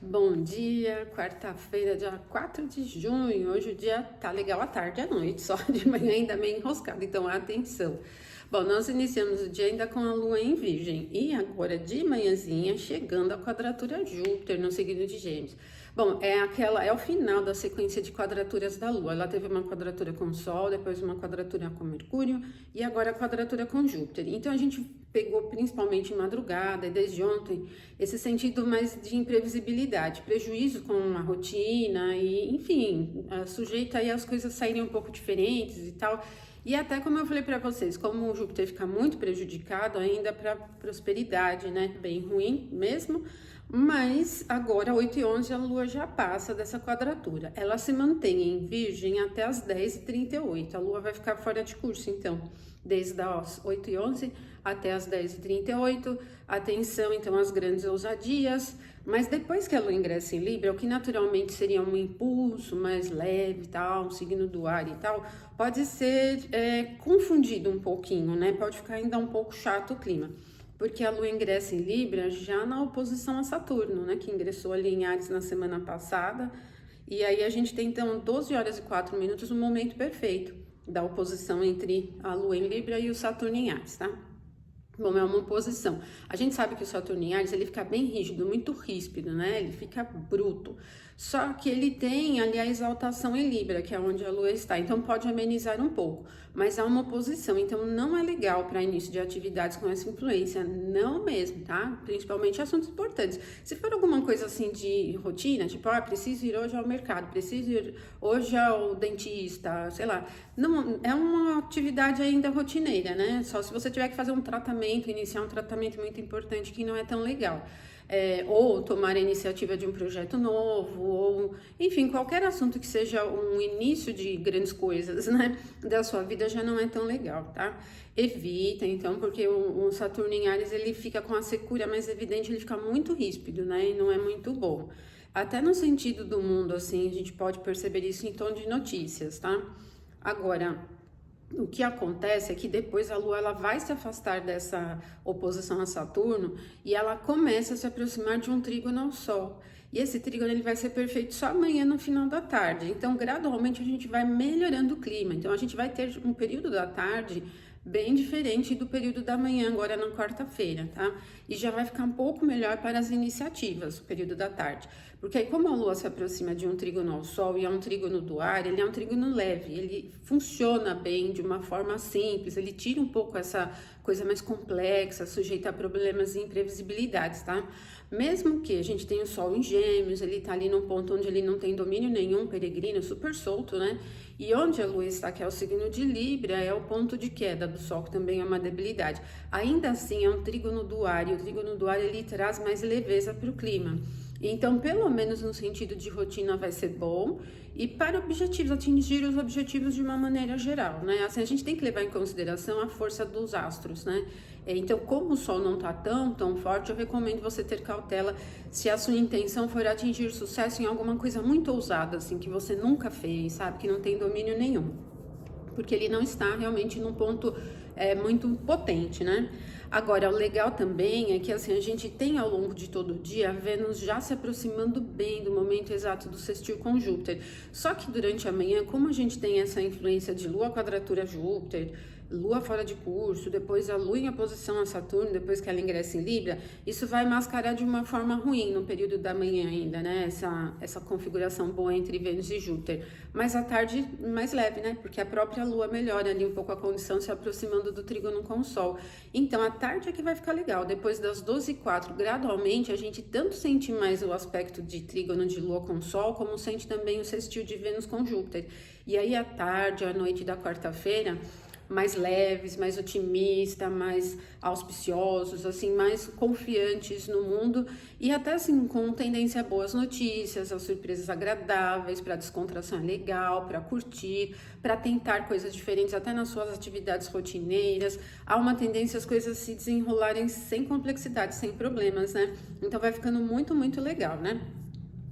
Bom dia, quarta-feira, dia 4 de junho. Hoje o dia tá legal à tarde e à noite, só de manhã ainda meio enroscado, então atenção. Bom, nós iniciamos o dia ainda com a lua em Virgem e agora de manhãzinha chegando a quadratura Júpiter no signo de Gêmeos. Bom, é o final da sequência de quadraturas da lua. Ela teve uma quadratura com o Sol, depois uma quadratura com Mercúrio e agora a quadratura com Júpiter. Então a gente pegou principalmente em madrugada e desde ontem esse sentido mais de imprevisibilidade, prejuízo com a rotina e, enfim, sujeita aí as coisas saírem um pouco diferentes e tal. E até como eu falei para vocês, como o Júpiter fica muito prejudicado ainda para prosperidade, né? Bem ruim mesmo. Mas agora, 8h11, a Lua já passa dessa quadratura. Ela se mantém em Virgem até as 10h38. A Lua vai ficar fora de curso, então, desde as 8h11 até as 10h38. Atenção, então, às grandes ousadias. Mas depois que a Lua ingressa em Libra, o que naturalmente seria um impulso mais leve e tal, um signo do ar e tal, pode ser confundido um pouquinho, né? Pode ficar ainda um pouco chato o clima. Porque a Lua ingressa em Libra já na oposição a Saturno, né? Que ingressou ali em Áries na semana passada. E aí a gente tem, então, 12h04, um momento perfeito da oposição entre a Lua em Libra e o Saturno em Áries, tá? Bom, é uma oposição. A gente sabe que o Saturno em Áries, ele fica bem rígido, muito ríspido, né? Ele fica bruto. Só que ele tem ali a exaltação em Libra, que é onde a Lua está. Então pode amenizar um pouco. Mas há uma oposição, então não é legal para início de atividades com essa influência. Não mesmo, tá? Principalmente assuntos importantes. Se for alguma coisa assim de rotina, tipo, preciso ir hoje ao mercado, preciso ir hoje ao dentista, sei lá. Não, é uma atividade ainda rotineira, né? Só se você tiver que fazer um tratamento, iniciar um tratamento muito importante que não é tão legal. Ou tomar a iniciativa de um projeto novo, ou enfim, qualquer assunto que seja um início de grandes coisas, né, da sua vida já não é tão legal, tá? Evita, então, porque o Saturno em Áries, ele fica com a secura mais evidente, ele fica muito ríspido, né, e não é muito bom. Até no sentido do mundo, assim, a gente pode perceber isso em tom de notícias, tá? Agora, o que acontece é que depois a Lua ela vai se afastar dessa oposição a Saturno e ela começa a se aproximar de um trígono ao Sol. E esse trígono ele vai ser perfeito só amanhã no final da tarde. Então, gradualmente a gente vai melhorando o clima. Então, a gente vai ter um período da tarde bem diferente do período da manhã, agora na quarta-feira, tá? E já vai ficar um pouco melhor para as iniciativas, o período da tarde. Porque aí, como a Lua se aproxima de um trígono ao Sol e é um trígono do ar, ele é um trígono leve, ele funciona bem de uma forma simples, ele tira um pouco essa coisa mais complexa, sujeita a problemas e imprevisibilidades, tá? Mesmo que a gente tenha o Sol em Gêmeos, ele tá ali num ponto onde ele não tem domínio nenhum, peregrino, super solto, né? E onde a Lua está, que é o signo de Libra, é o ponto de queda do Sol, que também é uma debilidade. Ainda assim, é um trígono do ar, e o trígono do ar, ele traz mais leveza para o clima. Então, pelo menos no sentido de rotina vai ser bom, e para objetivos, atingir os objetivos de uma maneira geral, né? Assim, a gente tem que levar em consideração a força dos astros, né? Então, como o Sol não tá tão forte, eu recomendo você ter cautela se a sua intenção for atingir sucesso em alguma coisa muito ousada, assim, que você nunca fez, sabe? Que não tem domínio nenhum. Porque ele não está realmente num ponto muito potente, né? Agora, o legal também é que assim, a gente tem ao longo de todo o dia a Vênus já se aproximando bem do momento exato do sextil com Júpiter. Só que durante a manhã, como a gente tem essa influência de Lua quadratura Júpiter, Lua fora de curso, depois a Lua em oposição a Saturno, depois que ela ingressa em Libra, isso vai mascarar de uma forma ruim no período da manhã ainda, né? Essa configuração boa entre Vênus e Júpiter. Mas à tarde mais leve, né? Porque a própria Lua melhora ali um pouco a condição se aproximando do trígono com o Sol. Então a tarde é que vai ficar legal. Depois das 12h04, gradualmente, a gente tanto sente mais o aspecto de trígono de Lua com o Sol, como sente também o sextil de Vênus com Júpiter. E aí à tarde, à noite da quarta-feira, mais leves, mais otimistas, mais auspiciosos, assim, mais confiantes no mundo e até assim com tendência a boas notícias, a surpresas agradáveis, para descontração é legal, para curtir, para tentar coisas diferentes até nas suas atividades rotineiras. Há uma tendência as coisas se desenrolarem sem complexidade, sem problemas, né? Então vai ficando muito legal, né?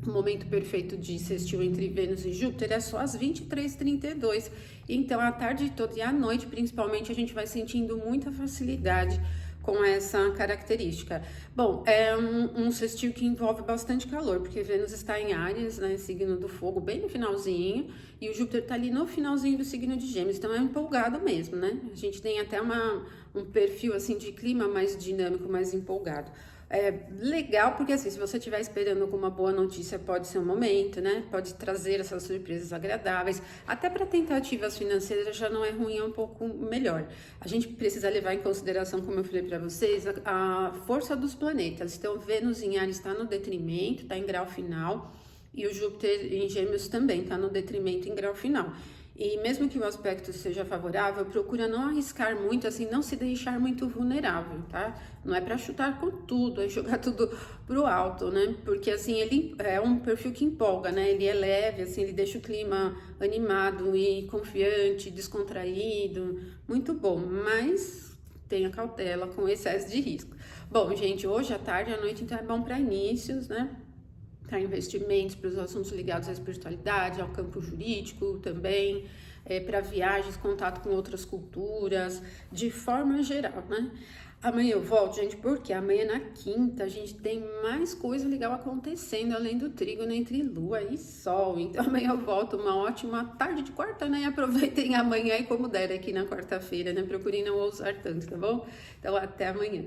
O momento perfeito de sextil entre Vênus e Júpiter é só às 23h32. Então, à tarde toda e à noite, principalmente, a gente vai sentindo muita facilidade com essa característica. Bom, é um sextil que envolve bastante calor, porque Vênus está em Áries, né, signo do fogo, bem no finalzinho, e o Júpiter está ali no finalzinho do signo de Gêmeos, então é empolgado mesmo, né? A gente tem até um perfil assim de clima mais dinâmico, mais empolgado. É legal porque assim, se você estiver esperando alguma boa notícia, pode ser um momento, né? Pode trazer essas surpresas agradáveis. Até para tentativas financeiras já não é ruim, é um pouco melhor. A gente precisa levar em consideração, como eu falei para vocês, a força dos planetas. Então, Vênus em Áries está no detrimento, está em grau final, e o Júpiter em Gêmeos também está no detrimento em grau final. E mesmo que o aspecto seja favorável, procura não arriscar muito, assim, não se deixar muito vulnerável, tá? Não é para chutar com tudo, é jogar tudo pro alto, né? Porque, assim, ele é um perfil que empolga, né? Ele é leve, assim, ele deixa o clima animado e confiante, descontraído, muito bom, mas tenha cautela com excesso de risco. Bom, gente, hoje à tarde e à noite, então, é bom para inícios, né? Para investimentos, para os assuntos ligados à espiritualidade, ao campo jurídico também, para viagens, contato com outras culturas, de forma geral, né? Amanhã eu volto, gente, porque amanhã na quinta a gente tem mais coisa legal acontecendo, além do trígono entre Lua e Sol. Então amanhã eu volto, uma ótima tarde de quarta, né? E aproveitem amanhã e como der aqui na quarta-feira, né? Procurem não ousar tanto, tá bom? Então até amanhã.